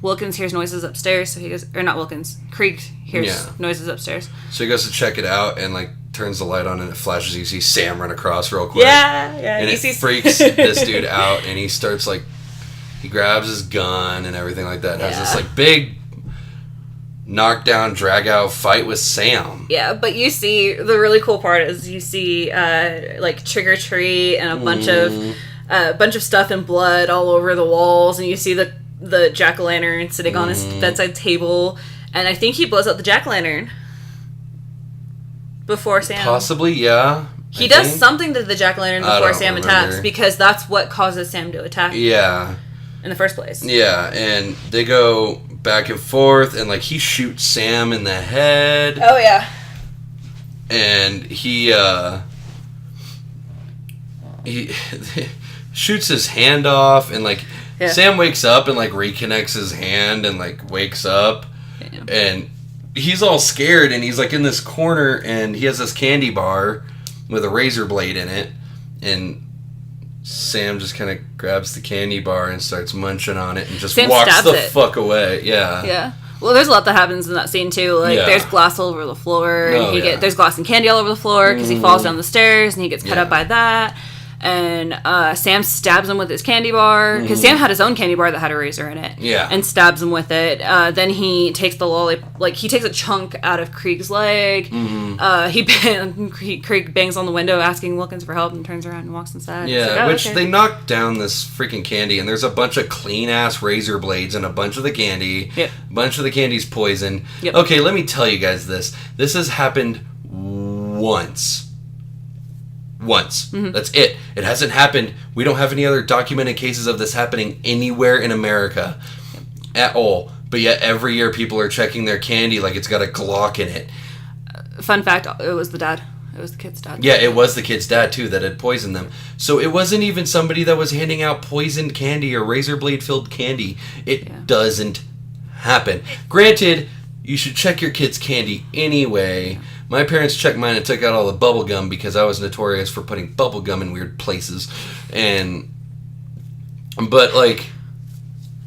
Wilkins hears noises upstairs, so he goes... or not Wilkins. Krieg hears noises upstairs. So he goes to check it out and, like, turns the light on, and it flashes. You see Sam run across real quick. Yeah. And it freaks this dude out, and he starts, like... he grabs his gun and everything like that. And has this, like, big... knockdown, drag-out fight with Sam. Yeah, but you see, the really cool part is you see, like, Trick or Treat and a bunch of stuff and blood all over the walls, and you see the jack-o'-lantern sitting on his bedside table, and I think he blows out the jack-o'-lantern before Sam. Possibly, yeah. He does something to the jack-o'-lantern before Sam attacks, because that's what causes Sam to attack. Yeah. In the first place. Yeah, and they go back and forth, and, like, he shoots Sam in the head. Oh, yeah. And he shoots his hand off, and, like, Sam wakes up and, like, reconnects his hand and, like, wakes up. Yeah. And he's all scared, and he's, like, in this corner, and he has this candy bar with a razor blade in it, and Sam just kind of grabs the candy bar and starts munching on it and just walks the fuck away. Yeah. Yeah. Well, there's a lot that happens in that scene, too. Like, there's glass all over the floor. And there's glass and candy all over the floor because he falls down the stairs and he gets cut up by that. And Sam stabs him with his candy bar because Sam had his own candy bar that had a razor in it. Yeah. And stabs him with it. Then he takes the he takes a chunk out of Krieg's leg. Krieg bangs on the window asking Wilkins for help and turns around and walks inside. Yeah, like, they knock down this freaking candy, and there's a bunch of clean ass razor blades and a bunch of the candy. Yep. A bunch of the candy's poison. Yep. Okay, let me tell you guys this. This has happened once. That's it. It hasn't happened. We don't have any other documented cases of this happening anywhere in America at all. But yet every year people are checking their candy like it's got a Glock in it. Fun fact, it was the dad. It was the kid's dad. Yeah, it was the kid's dad, too, that had poisoned them. So it wasn't even somebody that was handing out poisoned candy or razor blade-filled candy. It doesn't happen. Granted, you should check your kid's candy anyway. My parents checked mine and took out all the bubble gum because I was notorious for putting bubble gum in weird places. But, like,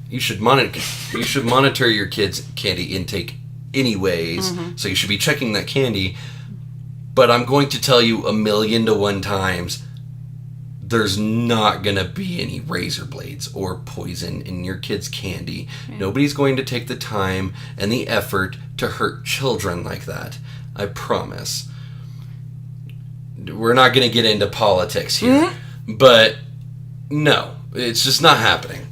you should monitor your kid's candy intake anyways. So you should be checking that candy. But I'm going to tell you 1,000,000 to 1 times, there's not going to be any razor blades or poison in your kid's candy. Yeah. Nobody's going to take the time and the effort to hurt children like that. I promise. We're not going to get into politics here. But, no. It's just not happening.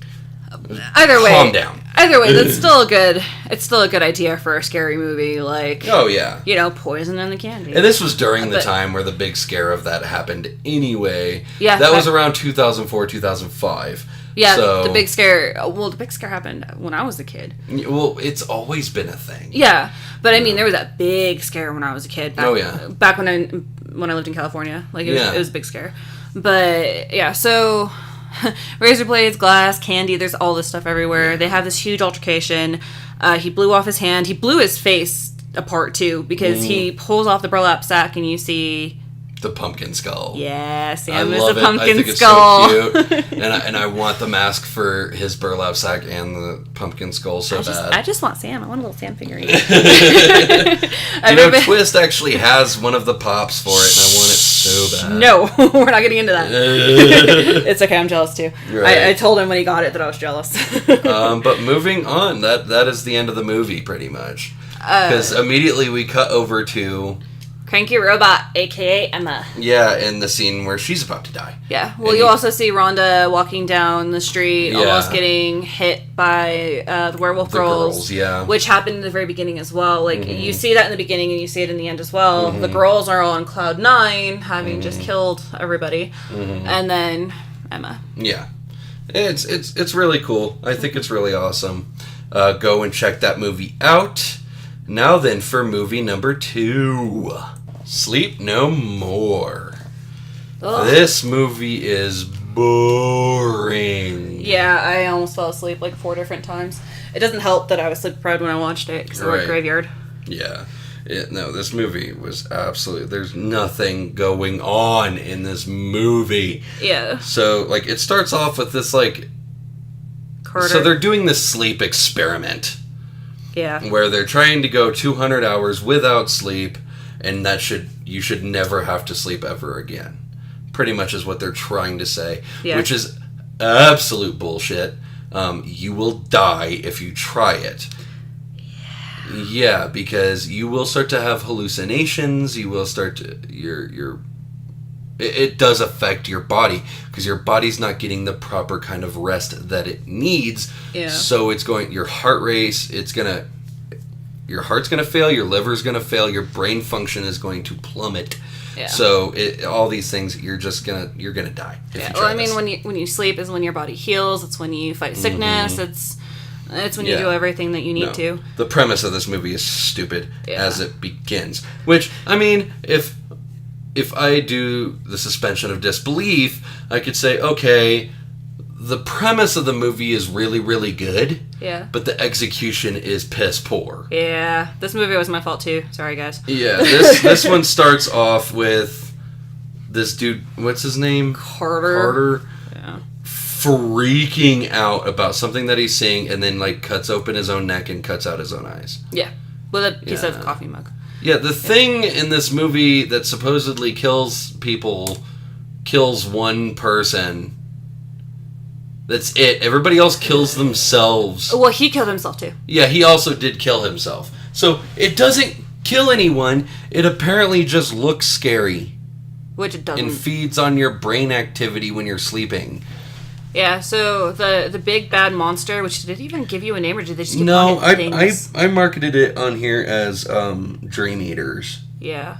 Either way. Calm down. Either way, it's still a good idea for a scary movie, like, oh yeah, poison in the candy. And this was during the time where the big scare of that happened anyway. Yeah. That was around 2004, 2005. Yeah, so, the big scare happened when I was a kid. Well, it's always been a thing. Yeah, but I mean, there was that big scare when I was a kid. Back when I lived in California. Like, it was a big scare. But yeah, so razor blades, glass, candy, there's all this stuff everywhere. They have this huge altercation. He blew off his hand. He blew his face apart too, because he pulls off the burlap sack and you see the pumpkin skull. Yeah, Sam I is love the it. pumpkin I think skull. It's so cute. and I want the mask for his burlap sack and the pumpkin skull so bad. I just want Sam. I want a little Sam figurine. Twist actually has one of the pops for it, and I want it so bad. No, we're not getting into that. It's okay, I'm jealous too. Right. I told him when he got it that I was jealous. But moving on, that is the end of the movie, pretty much. Because immediately we cut over to Cranky Robot, a.k.a. Emma. Yeah, in the scene where she's about to die. Yeah. Well, you also see Rhonda walking down the street, almost getting hit by the werewolf girls. Which happened in the very beginning as well. Like, you see that in the beginning and you see it in the end as well. The girls are all on Cloud 9, having just killed everybody. And then Emma. Yeah. It's really cool. I think it's really awesome. Go and check that movie out. Now then, for movie number 2. Sleep No More. Ugh. This movie is boring. Yeah, I almost fell asleep like 4 different times. It doesn't help that I was sleep deprived when I watched it because I worked graveyard. Yeah. No, this movie was absolutely... There's nothing going on in this movie. Yeah. So, like, it starts off with this, like... Carter. So they're doing this sleep experiment. Yeah. Where they're trying to go 200 hours without sleep, and you should never have to sleep ever again. Pretty much is what they're trying to say. Yeah. Which is absolute bullshit. You will die if you try it. Yeah, because you will start to have hallucinations. You will start to... It does affect your body, because your body's not getting the proper kind of rest that it needs. Yeah. So it's going... Your heart rate, your heart's going to fail, your liver's going to fail, your brain function is going to plummet. Yeah. So all these things, you're going to die. Yeah. Well, I mean, when you sleep is when your body heals. It's when you fight sickness. It's when you do everything that you need to. The premise of this movie is stupid as it begins. Which, I mean, if I do the suspension of disbelief, I could say, okay, the premise of the movie is really, really good. Yeah. But the execution is piss poor. Yeah. This movie was my fault too. Sorry, guys. Yeah. This one starts off with this dude, what's his name? Carter. Yeah. Freaking out about something that he's seeing, and then, like, cuts open his own neck and cuts out his own eyes. Yeah. With a piece of coffee mug. Yeah, the thing in this movie that supposedly kills people kills one person. That's it. Everybody else kills themselves. Well, he killed himself too. Yeah, he also did kill himself. So it doesn't kill anyone. It apparently just looks scary. Which it doesn't. And feeds on your brain activity when you're sleeping. Yeah, so the big bad monster, which did it even give you a name, or did they just keep calling it things? I marketed it on here as Dream Eaters. Yeah.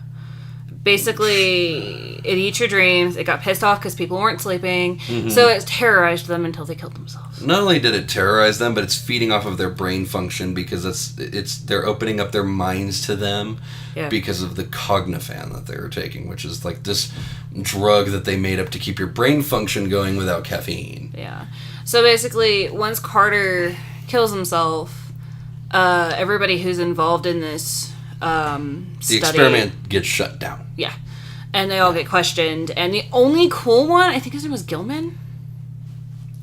Basically, it eats your dreams. It got pissed off because people weren't sleeping, so it terrorized them until they killed themselves. Not only did it terrorize them, but it's feeding off of their brain function, because they're opening up their minds to them because of the Cognifan that they were taking, which is like this drug that they made up to keep your brain function going without caffeine. Yeah. So basically, once Carter kills himself, everybody who's involved in this the experiment gets shut down. Yeah. And they all get questioned. And the only cool one, I think his name was Gilman.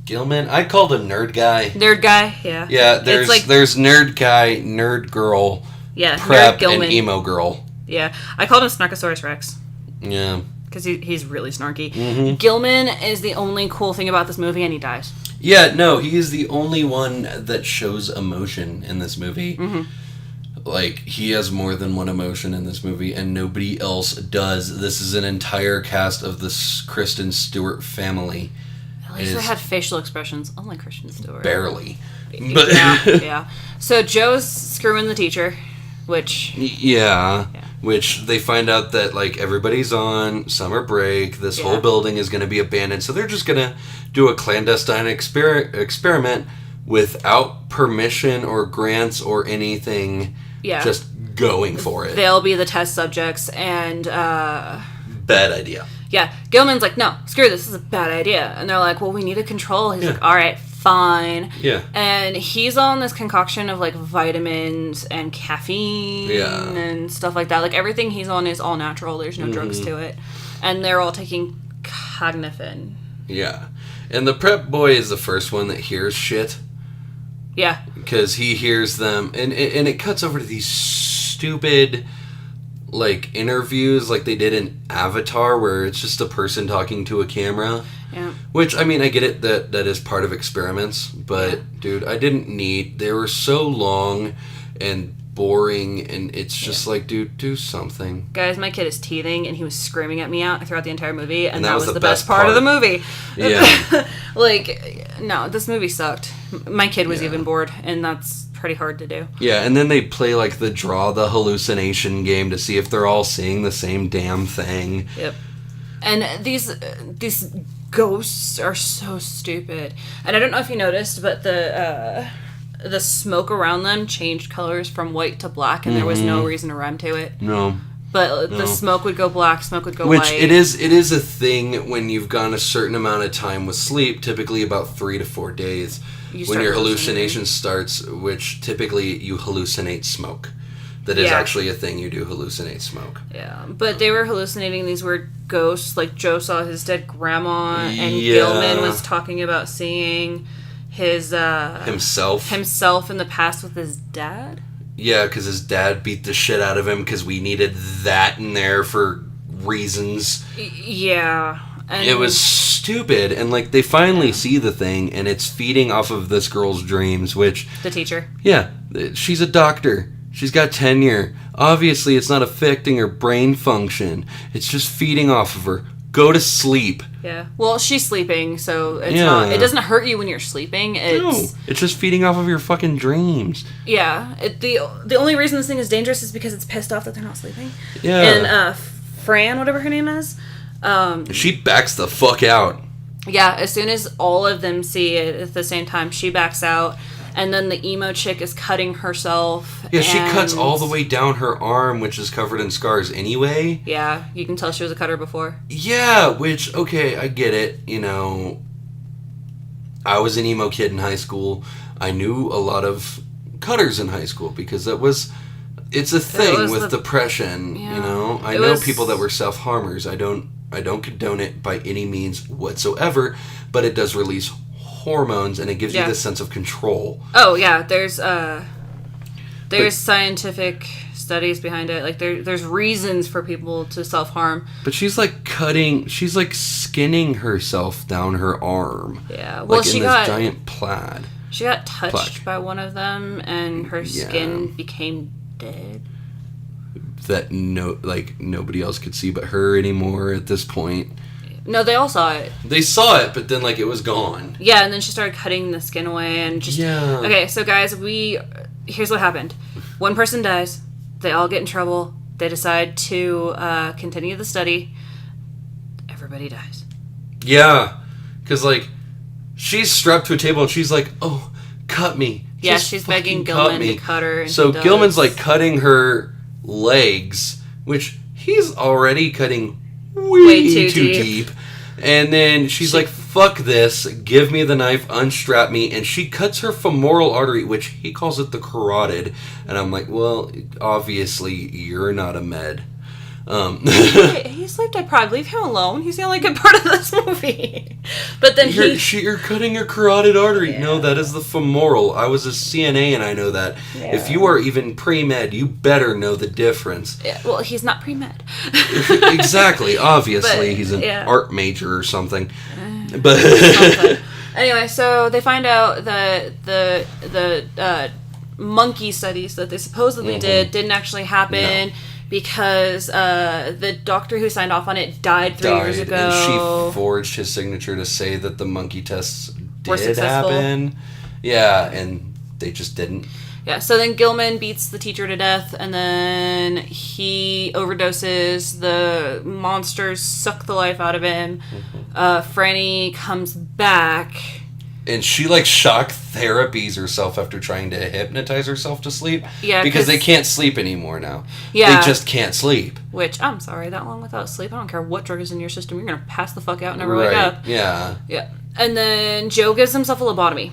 Gilman? I called him Nerd Guy. Nerd Guy, yeah. Yeah, there's Nerd Guy, Nerd Girl, Prep, and Emo Girl. Yeah. I called him Snarkosaurus Rex. Yeah. Because he's really snarky. Gilman is the only cool thing about this movie, and he dies. Yeah, no, he is the only one that shows emotion in this movie. Like, he has more than one emotion in this movie, and nobody else does. This is an entire cast of the Kristen Stewart family. At least they had facial expressions, unlike Kristen Stewart. Barely. But yeah. So Joe's screwing the teacher, which... Yeah. Which they find out that, like, everybody's on summer break. This whole building is going to be abandoned. So they're just going to do a clandestine experiment without permission or grants or anything. Yeah. Just going for it. They'll be the test subjects, and... Bad idea. Yeah, Gilman's like, no, screw this is a bad idea. And they're like, well, we need a control. He's like, all right, fine. Yeah. And he's on this concoction of, like, vitamins and caffeine and stuff like that. Like, everything he's on is all natural. There's no drugs to it. And they're all taking Cognifen. Yeah. And the prep boy is the first one that hears shit. Yeah. Because he hears them, and it cuts over to these stupid, like, interviews like they did in Avatar, where it's just a person talking to a camera. Yeah. Which, I mean, I get it that is part of experiments, but, dude, I didn't need... They were so long and boring, and it's just like, dude, do something. Guys, my kid is teething, and he was screaming at me out throughout the entire movie, and that was the best part of the movie. Yeah. Like, no, this movie sucked. My kid was even bored, and that's pretty hard to do. Yeah, and then they play, like, the hallucination game to see if they're all seeing the same damn thing. Yep. And these ghosts are so stupid. And I don't know if you noticed, but the smoke around them changed colors from white to black, and there was no reason to rhyme to it. No. But the smoke would go black, smoke would go white. white. It is a thing when you've gone a certain amount of time with sleep, typically about 3 to 4 days, when your hallucination starts, which typically you hallucinate smoke. That is actually a thing you do, hallucinate smoke. Yeah, but they were hallucinating these weird ghosts. Like, Joe saw his dead grandma, and Gilman was talking about seeing his... himself in the past with his dad? Yeah, because his dad beat the shit out of him because we needed that in there for reasons. Yeah. And it was stupid, and, like, they finally see the thing, and it's feeding off of this girl's dreams, which... The teacher. Yeah, she's a doctor. She's got tenure. Obviously, it's not affecting her brain function. It's just feeding off of her. Go to sleep. Yeah. Well, she's sleeping, so it's not... It doesn't hurt you when you're sleeping. It's just feeding off of your fucking dreams. Yeah. The only reason this thing is dangerous is because it's pissed off that they're not sleeping. Yeah. And Fran, whatever her name is... she backs the fuck out. Yeah, as soon as all of them see it at the same time, she backs out. And then the emo chick is cutting herself. Yeah, she cuts all the way down her arm, which is covered in scars anyway. Yeah, you can tell she was a cutter before. Yeah, which, okay, I get it. You know, I was an emo kid in high school. I knew a lot of cutters in high school because it's a thing with depression, you know? I know people that were self-harmers. I don't condone it by any means whatsoever, but it does release hormones, and it gives you this sense of control. Oh yeah, there's scientific studies behind it. Like there's reasons for people to self-harm. But she's like skinning herself down her arm. Yeah, well, like she got giant plaid. She got touched by one of them, and her skin became dead. That nobody else could see but her anymore at this point. No, they all saw it. They saw it, but then, like, it was gone. Yeah, and then she started cutting the skin away and just... Yeah. Okay, so, guys, here's what happened. One person dies. They all get in trouble. They decide to continue the study. Everybody dies. Yeah. Because, like, she's strapped to a table and she's like, oh, cut me. Yeah, she's begging Gilman to cut her. And so Gilman's, like, cutting her legs, which he's already cutting way too deep. And then she's like, fuck this, give me the knife, unstrap me, and she cuts her femoral artery, which he calls it the carotid, and I'm like, well, obviously you're not a med. He's sleep deprived. Leave him alone. He's the only good part of this movie. But then you're cutting your carotid artery. Yeah. No, that is the femoral. I was a CNA and I know that. Yeah. If you are even pre-med, you better know the difference. Yeah, well, he's not pre-med. Exactly. Obviously, he's an art major or something. But anyway, so they find out that the monkey studies that they supposedly didn't actually happen. No. Because the doctor who signed off on it died 3 years ago. And she forged his signature to say that the monkey tests did happen. Yeah, and they just didn't. Yeah, so then Gilman beats the teacher to death, and then he overdoses. The monsters suck the life out of him. Franny comes back. And she, like, shock therapies herself after trying to hypnotize herself to sleep. Yeah, because they can't sleep anymore now. Yeah. They just can't sleep. Which, I'm sorry, that long without sleep, I don't care what drug is in your system, you're going to pass the fuck out and never wake up. Yeah. Yeah. And then Joe gives himself a lobotomy.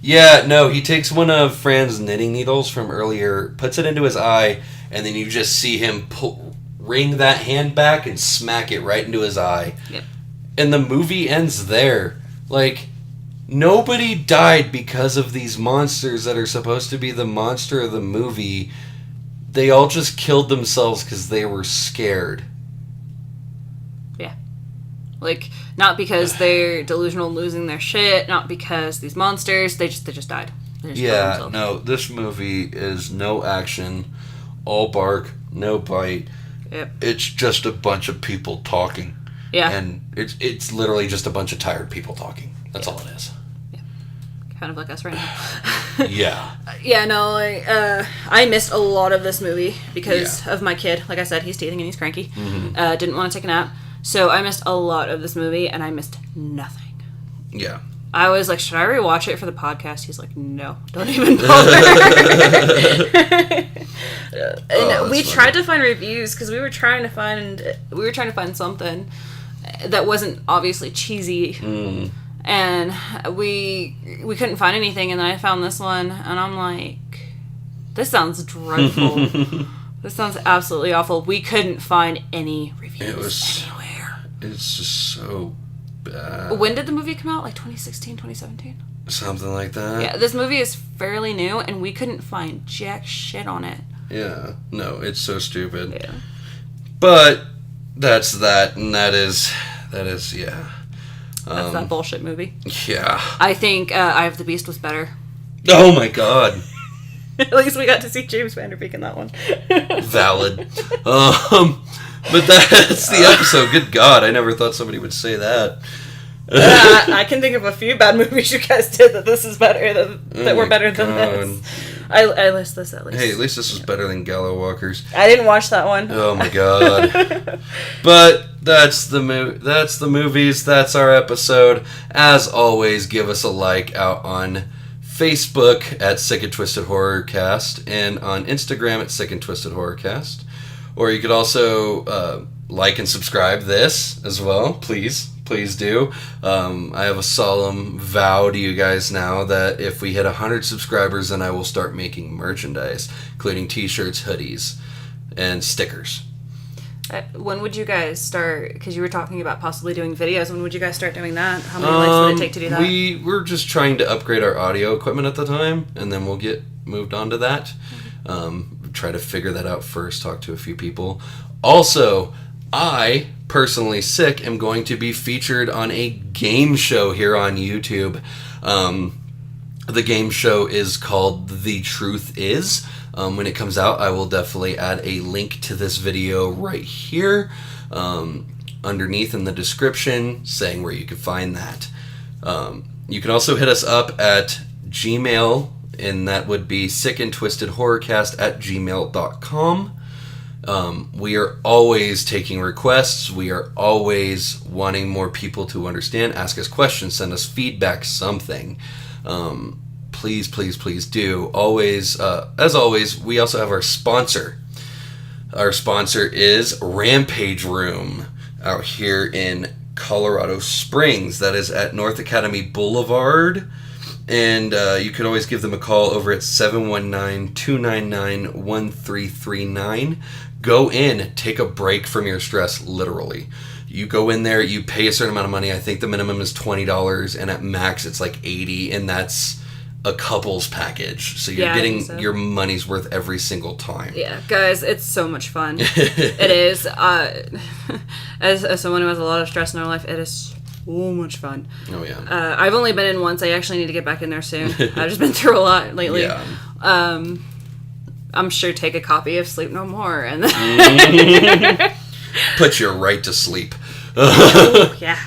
Yeah, no, he takes one of Fran's knitting needles from earlier, puts it into his eye, and then you just see him wring that hand back and smack it right into his eye. Yep. And the movie ends there. Like, nobody died because of these monsters that are supposed to be the monster of the movie. They all just killed themselves because they were scared. Yeah. Like, not because they're delusional and losing their shit, not because these monsters, they just died. They just killed themselves. No, this movie is no action, all bark, no bite. Yep. It's just a bunch of people talking. Yeah. And it's literally just a bunch of tired people talking. That's all it is. Yeah. Kind of like us right now. Yeah. Yeah, no, I missed a lot of this movie because of my kid. Like I said, he's teething and he's cranky. Mm-hmm. Didn't want to take a nap. So I missed a lot of this movie, and I missed nothing. Yeah. I was like, should I rewatch it for the podcast? He's like, no, don't even bother. And we tried to find reviews because we were trying to find something that wasn't obviously cheesy, and we couldn't find anything. And then I found this one, and I'm like, this sounds dreadful. This sounds absolutely awful. We couldn't find any reviews anywhere. It's just so bad. When did the movie come out? Like 2016, 2017? Something like that. Yeah, this movie is fairly new, and we couldn't find jack shit on it. Yeah. No, it's so stupid. Yeah. But that's that, and that is, yeah. That's that bullshit movie. Yeah. I think Eye of the Beast was better. Oh my god. At least we got to see James Van Der Beek in that one. Valid. But that's the episode. Good God, I never thought somebody would say that. I can think of a few bad movies you guys did that this is better that were better than this. I list this at least. Hey, at least this was better than Gallow Walkers. I didn't watch that one. Oh my god. But that's the movies. That's our episode. As always, give us a like out on Facebook at Sik&TwistedHorrorcast and on Instagram at Sik&TwistedHorrorcast. Or you could also like and subscribe this as well. Please do. I have a solemn vow to you guys now that if we hit 100 subscribers, then I will start making merchandise, including t-shirts, hoodies, and stickers. When would you guys start? Because you were talking about possibly doing videos. When would you guys start doing that? How many likes would it take to do that? We're just trying to upgrade our audio equipment at the time, and then we'll get moved on to that. Try to figure that out first, talk to a few people. Also, I, personally, Sik, am going to be featured on a game show here on YouTube. The game show is called The Truth Is. When it comes out, I will definitely add a link to this video right here underneath in the description saying where you can find that. You can also hit us up at Gmail, and that would be sikandtwistedhorrorcast@gmail.com. We are always taking requests. We are always wanting more people to understand, ask us questions, send us feedback, something. Please do. Always, as always, we also have our sponsor. Our sponsor is Rampage Room out here in Colorado Springs. That is at North Academy Boulevard. And you can always give them a call over at 719-299-1339. Go in, take a break from your stress, literally. You go in there, you pay a certain amount of money. I think the minimum is $20, and at max it's like $80, and that's a couple's package. So you're getting your money's worth every single time. Yeah, guys, it's so much fun. It is. As someone who has a lot of stress in their life, it is so much fun. Oh, yeah. I've only been in once. I actually need to get back in there soon. I've just been through a lot lately. Yeah. I'm sure take a copy of Sleep No More and put you right to sleep. Yeah.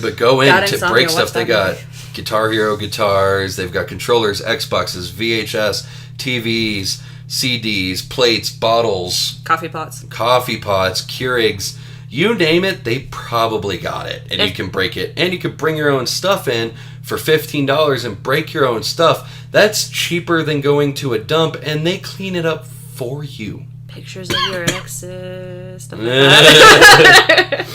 But go in to break stuff. They got Guitar Hero guitars. They've got controllers, Xboxes, VHS, TVs, CDs, plates, bottles, coffee pots, Keurigs. You name it, they probably got it. And you can break it. And you can bring your own stuff in for $15 and break your own stuff. That's cheaper than going to a dump, and they clean it up for you. Pictures of your exes, stuff like that.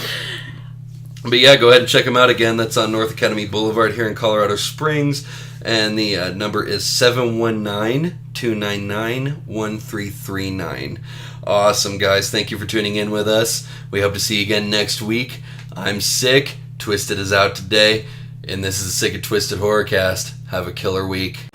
But yeah, go ahead and check them out again. That's on North Academy Boulevard here in Colorado Springs. And the number is 719-299-1339. Awesome, guys. Thank you for tuning in with us. We hope to see you again next week. I'm Sik. Twisted is out today. And this is the Sik and Twisted Horrorcast. Have a killer week.